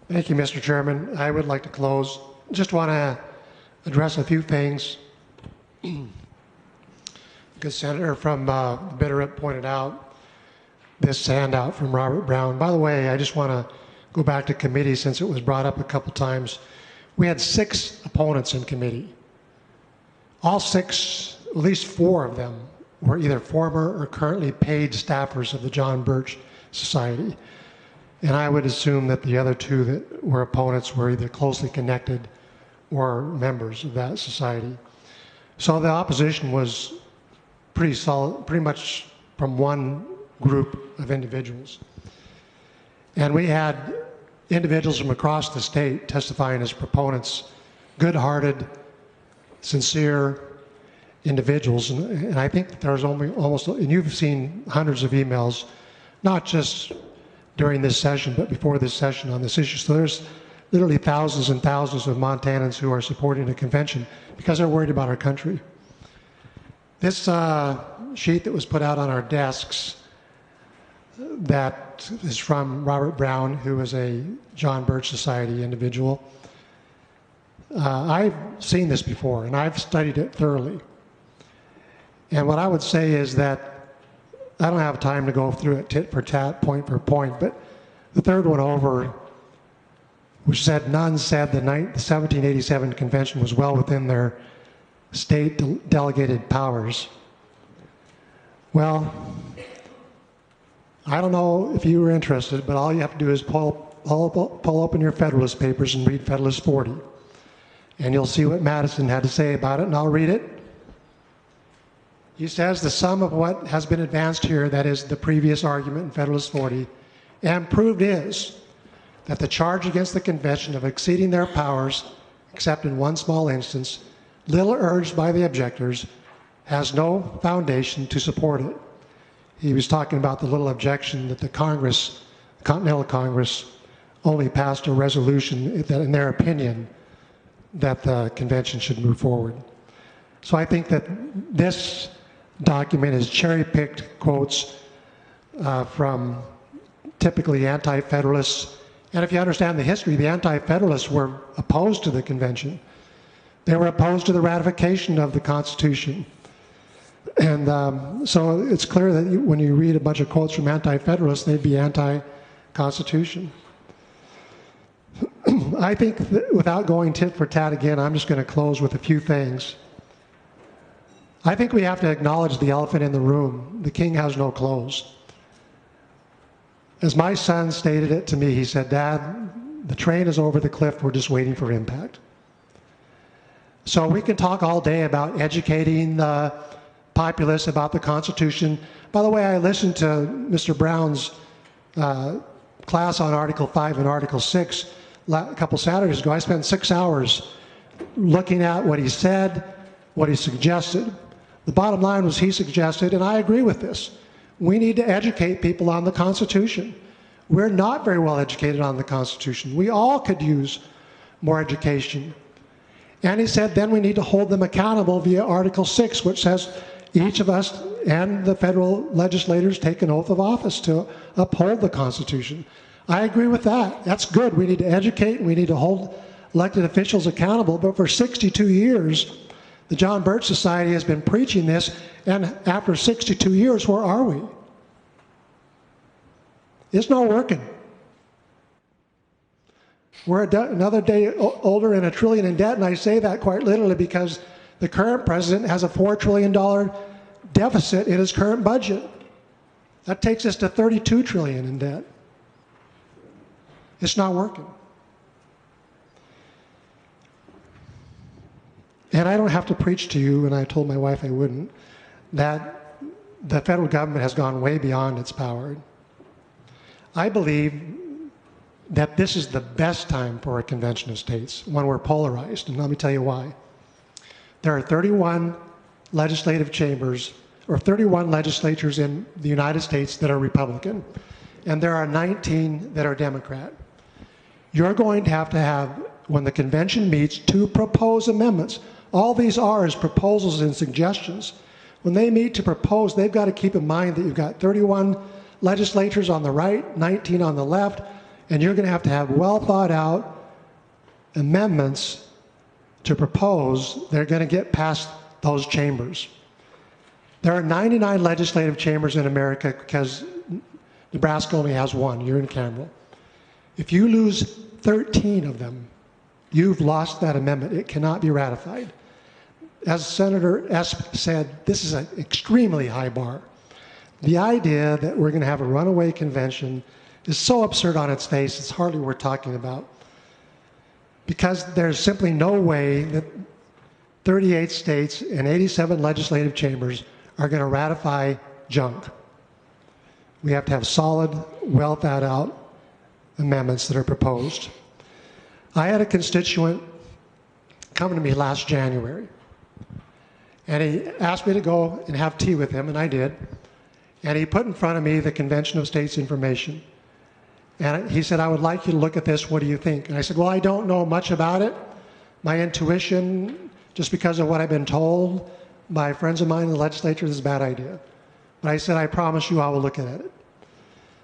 Thank you, Mr. Chairman. I would like to close. Just want to address a few things. Good Senator from Bitterroot pointed out this handout from Robert Brown. By the way, I just want to go back to committee since it was brought up a couple times. We had 6 opponents in committee. All 6, at least 4 of them, were either former or currently paid staffers of the John Birch Society. And I would assume that the other 2 that were opponents were either closely connected or members of that society. So the opposition was pretty solid, pretty much from one group of individuals. And we had individuals from across the state testifying as proponents, good-hearted, sincere individuals. And I think that there's almost, and you've seen hundreds of emails, not just during this session, but before this session on this issue. So there's literally thousands and thousands of Montanans who are supporting the convention because they're worried about our country. This sheet that was put out on our desks that is from Robert Brown, who is a John Birch Society individual. I've seen this before, and I've studied it thoroughly. And what I would say is that I don't have time to go through it tit for tat, point for point, but the third one over, which said, none said the 1787 convention was well within their state delegated powers. Well, I don't know if you were interested, but all you have to do is pull open your Federalist Papers and read Federalist 40. And you'll see what Madison had to say about it, and I'll read it. He says, the sum of what has been advanced here, that is the previous argument in Federalist 40, and proved is that the charge against the convention of exceeding their powers, except in one small instance, little urged by the objectors, has no foundation to support it. He was talking about the little objection that the Congress, Continental Congress, only passed a resolution that, in their opinion, that the convention should move forward. So I think that this document is cherry-picked quotes from typically anti-federalists. And if you understand the history, the anti-federalists were opposed to the convention. They were opposed to the ratification of the Constitution. And so it's clear that when you read a bunch of quotes from anti-federalists, they'd be anti-Constitution. I think that without going tit for tat again, I'm just going to close with a few things. I think we have to acknowledge the elephant in the room. The king has no clothes. As my son stated it to me, he said, Dad, the train is over the cliff, we're just waiting for impact. So we can talk all day about educating the populace about the Constitution. By the way, I listened to Mr. Brown's class on Article 5 and Article 6 a couple Saturdays ago. I spent 6 hours looking at what he said, what he suggested. The bottom line was he suggested, and I agree with this, we need to educate people on the Constitution. We're not very well educated on the Constitution. We all could use more education. And he said then we need to hold them accountable via Article 6, which says each of us and the federal legislators take an oath of office to uphold the Constitution. I agree with that. That's good. We need to educate, and we need to hold elected officials accountable. But for 62 years, the John Birch Society has been preaching this, and after 62 years, where are we? It's not working. We're another day older and $1 trillion in debt, and I say that quite literally because the current president has a $4 trillion deficit in his current budget. That takes us to $32 trillion in debt. It's not working. And I don't have to preach to you, and I told my wife I wouldn't, that the federal government has gone way beyond its power. I believe that this is the best time for a convention of states when we're polarized, and let me tell you why. There are 31 legislative chambers, or 31 legislatures in the United States that are Republican, and there are 19 that are Democrat. You're going to have, when the convention meets, to propose amendments. All these are is proposals and suggestions. When they meet to propose, they've got to keep in mind that you've got 31 legislatures on the right, 19 on the left. And you're going to have well thought out amendments to propose that are going to get past those chambers. There are 99 legislative chambers in America because Nebraska only has one, you're in Campbell. If you lose 13 of them, you've lost that amendment. It cannot be ratified. As Senator Esp said, this is an extremely high bar. The idea that we're going to have a runaway convention is so absurd on its face, it's hardly worth talking about. Because there's simply no way that 38 states and 87 legislative chambers are going to ratify junk. We have to have solid, well thought out amendments that are proposed. I had a constituent come to me last January, and he asked me to go and have tea with him, and I did. And he put in front of me the Convention of States information. And he said, I would like you to look at this, what do you think? And I said, well, I don't know much about it. My intuition, just because of what I've been told by friends of mine in the legislature, is a bad idea. But I said, I promise you I will look at it.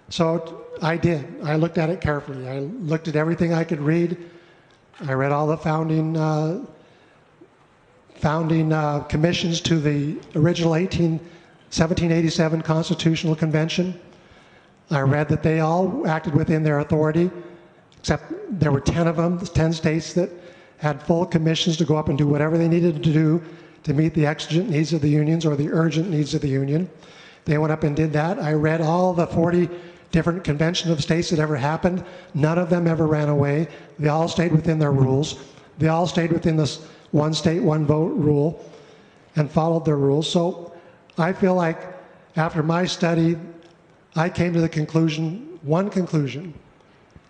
So I did. I looked at it carefully. I looked at everything I could read. I read all the founding commissions to the original 1787 Constitutional Convention. I read that they all acted within their authority, except there were 10 of them, 10 states that had full commissions to go up and do whatever they needed to do to meet the exigent needs of the unions or the urgent needs of the union. They went up and did that. I read all the 40 different conventions of states that ever happened. None of them ever ran away. They all stayed within their rules. They all stayed within this one state, one vote rule and followed their rules. So I feel like after my study, I came to the conclusion, one conclusion,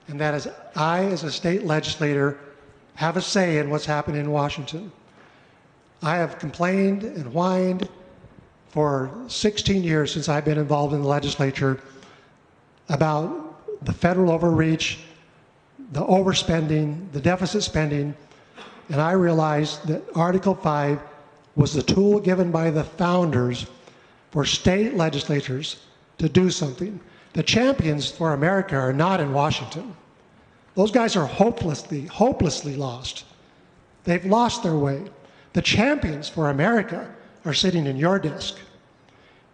and that is I, as a state legislator, have a say in what's happening in Washington. I have complained and whined for 16 years since I've been involved in the legislature about the federal overreach, the overspending, the deficit spending, and I realized that Article 5 was the tool given by the founders for state legislatures to do something. The champions for America are not in Washington. Those guys are hopelessly lost. They've lost their way. The champions for America are sitting in your desk.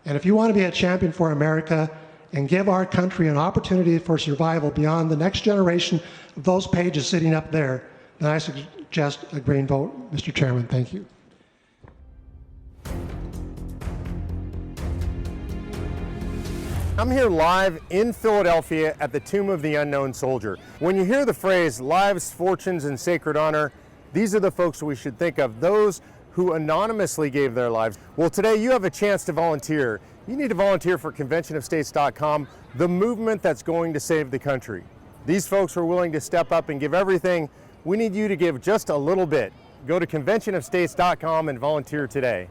And if you want to be a champion for America and give our country an opportunity for survival beyond the next generation of those pages sitting up there, then I suggest a green vote, Mr. Chairman. Thank you. I'm here live in Philadelphia at the Tomb of the Unknown Soldier. When you hear the phrase lives, fortunes, and sacred honor, these are the folks we should think of, those who anonymously gave their lives. Well, today you have a chance to volunteer. You need to volunteer for conventionofstates.com, the movement that's going to save the country. These folks are willing to step up and give everything. We need you to give just a little bit. Go to conventionofstates.com and volunteer today.